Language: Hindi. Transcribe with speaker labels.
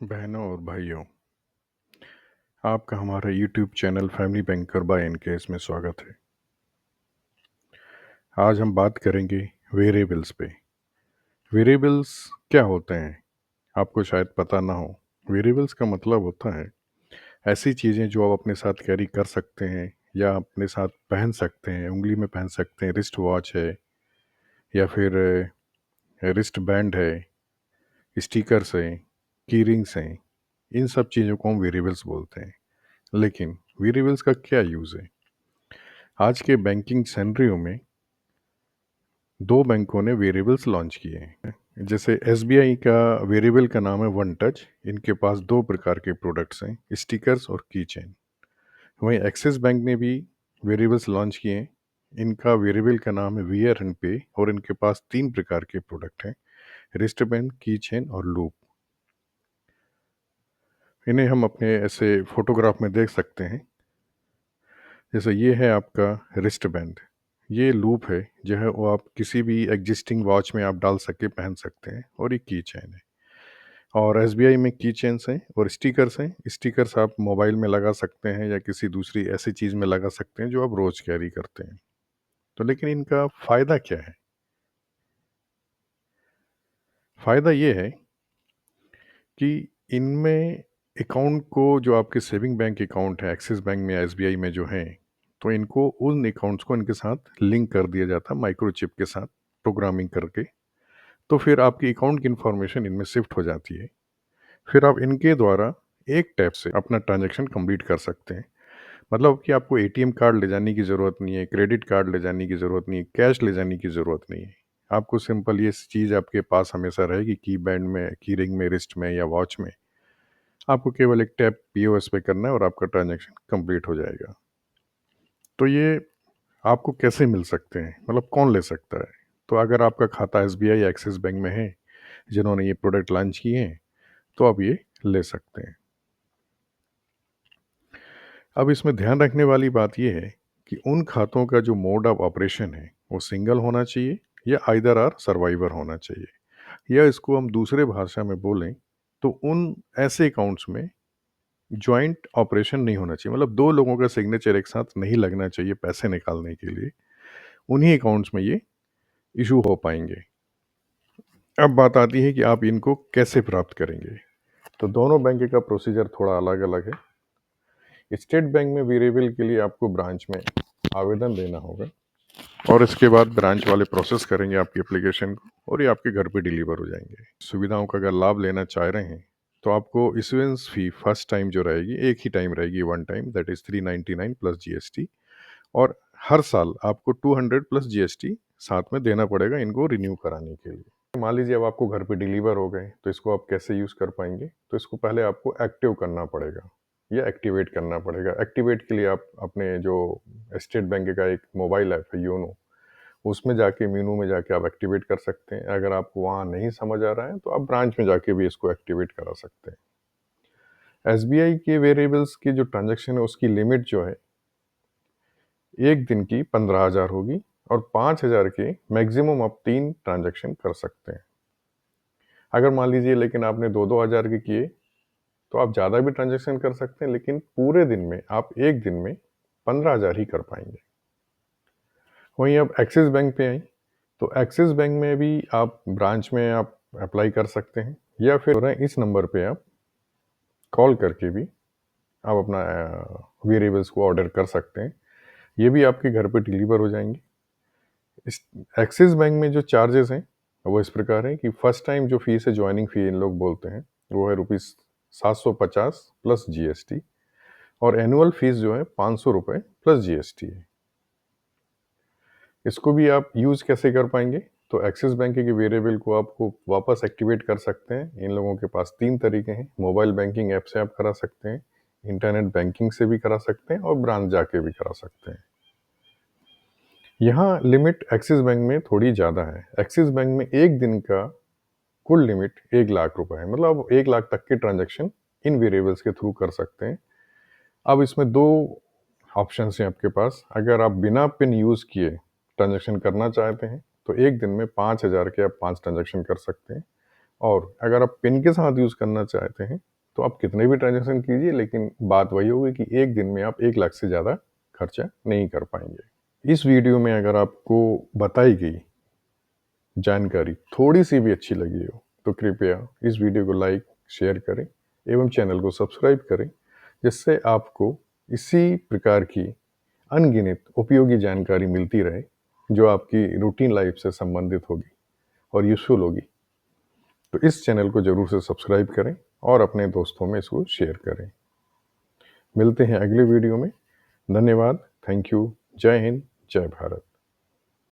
Speaker 1: बहनों और भाइयों, आपका हमारा YouTube channel family banker by NKS में स्वागत है। आज हम बात करेंगे वेरिएबल्स पे। वेरिएबल्स क्या होते हैं, आपको शायद पता ना हो। वेरिएबल्स का मतलब होता है ऐसी चीज़ें जो आप अपने साथ कैरी कर सकते हैं या अपने साथ पहन सकते हैं, उंगली में पहन सकते हैं। रिस्ट वॉच है या फिर रिस्ट बैंड है, स्टिकर्स हैं, की रिंग्स हैं। इन सब चीज़ों को हम वेरिएबल्स बोलते हैं। लेकिन वेरिएबल्स का क्या यूज़ है? आज के बैंकिंग सेनरियो में दो बैंकों ने वेरिएबल्स लॉन्च किए हैं। जैसे एसबीआई का वेरिएबल का नाम है वन टच। इनके पास दो प्रकार के प्रोडक्ट्स हैं, स्टिकर्स और की चेन। वहीं एक्सिस बैंक ने भी वेरिएबल्स लॉन्च किए हैं। इनका वेरिएबल का नाम है वीआर एंड पे और इनके पास तीन प्रकार के प्रोडक्ट हैं, रिस्ट बैंड, की चेन और लूप। इन्हें हम अपने ऐसे फोटोग्राफ में देख सकते हैं। जैसे ये है आपका रिस्ट बैंड, ये लूप है जो है वो आप किसी भी एग्जिस्टिंग वॉच में आप डाल सके पहन सकते हैं, और ये की चेन है। और एसबीआई में की चेन्स हैं और स्टिकर्स हैं। स्टिकर्स आप मोबाइल में लगा सकते हैं या किसी दूसरी ऐसी चीज़ में लगा सकते हैं जो आप रोज़ कैरी करते हैं। तो लेकिन इनका फ़ायदा क्या है? फ़ायदा ये है कि इनमें अकाउंट को, जो आपके सेविंग बैंक अकाउंट है एक्सिस बैंक में या एसबीआई में जो हैं, तो इनको उन अकाउंट्स को इनके साथ लिंक कर दिया जाता है माइक्रोचिप के साथ, प्रोग्रामिंग करके। तो फिर आपकी अकाउंट की इंफॉर्मेशन इनमें शिफ्ट हो जाती है। फिर आप इनके द्वारा एक टैप से अपना ट्रांजैक्शन कंप्लीट कर सकते हैं। मतलब कि आपको एटीएम कार्ड ले जाने की ज़रूरत नहीं है, क्रेडिट कार्ड ले जाने की ज़रूरत नहीं है, कैश ले जाने की ज़रूरत नहीं है। आपको सिंपल ये चीज़ आपके पास हमेशा रहेगी, की बैंड में, की रिंग में, रिस्ट में या वॉच में। आपको केवल एक टैप पीओएस पे करना है और आपका ट्रांजैक्शन कंप्लीट हो जाएगा। तो ये आपको कैसे मिल सकते हैं, मतलब कौन ले सकता है? तो अगर आपका खाता एसबीआई या एक्सिस बैंक में है जिन्होंने ये प्रोडक्ट लॉन्च किए हैं, तो आप ये ले सकते हैं। अब इसमें ध्यान रखने वाली बात यह है कि उन खातों का जो मोड ऑफ ऑपरेशन है वो सिंगल होना चाहिए या आइदर आर सर्वाइवर होना चाहिए। या इसको हम दूसरे भाषा में बोलें तो उन ऐसे अकाउंट्स में जॉइंट ऑपरेशन नहीं होना चाहिए, मतलब दो लोगों का सिग्नेचर एक साथ नहीं लगना चाहिए पैसे निकालने के लिए। उन्हीं अकाउंट्स में ये इशू हो पाएंगे। अब बात आती है कि आप इनको कैसे प्राप्त करेंगे। तो दोनों बैंक का प्रोसीजर थोड़ा अलग अलग है। स्टेट बैंक में वेरिएबल के लिए आपको ब्रांच में आवेदन देना होगा और इसके बाद ब्रांच वाले प्रोसेस करेंगे आपकी एप्लीकेशन को और ये आपके घर पे डिलीवर हो जाएंगे। सुविधाओं का अगर लाभ लेना चाह रहे हैं तो आपको इशुएंस फी फर्स्ट टाइम जो रहेगी, एक ही टाइम रहेगी, one time, that is 399 plus GST. और हर साल आपको 200 प्लस जीएसटी साथ में देना पड़ेगा इनको रिन्यू कराने के लिए। मान लीजिए अब आपको घर पे डिलीवर हो गए, तो इसको आप कैसे यूज़ कर पाएंगे? तो इसको पहले आपको एक्टिव करना पड़ेगा या एक्टिवेट करना पड़ेगा। एक्टिवेट के लिए आप अपने जो स्टेट बैंक का एक मोबाइल ऐप है योनो, उसमें जाके मेनू में जाके आप एक्टिवेट कर सकते हैं। अगर आपको वहाँ नहीं समझ आ रहा है तो आप ब्रांच में जाके भी इसको एक्टिवेट करा सकते हैं। एसबीआई के वेरिएबल्स की जो ट्रांजैक्शन है उसकी लिमिट जो है एक दिन की 15,000 होगी और 5,000 के मैक्सिमम आप 3 ट्रांजैक्शन कर सकते हैं। अगर मान लीजिए लेकिन आपने 2-2 हज़ार के किए तो आप ज़्यादा भी ट्रांजैक्शन कर सकते हैं, लेकिन पूरे दिन में आप एक दिन में 15,000 ही कर पाएंगे। वहीं अब एक्सिस बैंक पे आई, तो एक्सिस बैंक में भी आप ब्रांच में आप अप्लाई कर सकते हैं या फिर इस नंबर पे आप कॉल करके भी आप अपना वेरिएबल्स को ऑर्डर कर सकते हैं। ये भी आपके घर पे डिलीवर हो जाएंगे। इस एक्सिस बैंक में जो चार्जेस हैं वो इस प्रकार है कि फर्स्ट टाइम जो फीस है, ज्वाइनिंग फ़ी इन लोग बोलते हैं, वो है ₹750 प्लस जीएसटी। और एनुअल फीस जो है ₹500 प्लस जीएसटी है। इसको भी आप यूज़ कैसे कर पाएंगे? तो एक्सिस बैंक के वेरिएबल को आपको वापस एक्टिवेट कर सकते हैं। इन लोगों के पास 3 तरीके हैं। मोबाइल बैंकिंग ऐप से आप करा सकते हैं, इंटरनेट बैंकिंग से भी करा सकते हैं और ब्रांच जाके भी करा सकते हैं। यहाँ लिमिट एक्सिस बैंक में थोड़ी ज़्यादा है। एक्सिस बैंक में एक दिन का कुल लिमिट 1 लाख रुपए है, मतलब आप 1 लाख तक के ट्रांजैक्शन इन वेरिएबल्स के थ्रू कर सकते हैं। अब इसमें 2 ऑप्शंस हैं आपके पास। अगर आप बिना पिन यूज़ किए ट्रांजैक्शन करना चाहते हैं तो एक दिन में 5,000 के आप 5 ट्रांजैक्शन कर सकते हैं। और अगर आप पिन के साथ यूज़ करना चाहते हैं तो आप कितने भी ट्रांजैक्शन कीजिए, लेकिन बात वही होगी कि एक दिन में आप 1 लाख से ज़्यादा खर्चा नहीं कर पाएंगे। इस वीडियो में अगर आपको बताई गई जानकारी थोड़ी सी भी अच्छी लगी हो तो कृपया इस वीडियो को लाइक शेयर करें एवं चैनल को सब्सक्राइब करें, जिससे आपको इसी प्रकार की अनगिनत उपयोगी जानकारी मिलती रहे जो आपकी रूटीन लाइफ से संबंधित होगी और यूजफुल होगी। तो इस चैनल को ज़रूर से सब्सक्राइब करें और अपने दोस्तों में इसको शेयर करें। मिलते हैं अगले वीडियो में। धन्यवाद। Thank you. जय हिंद। जय भारत।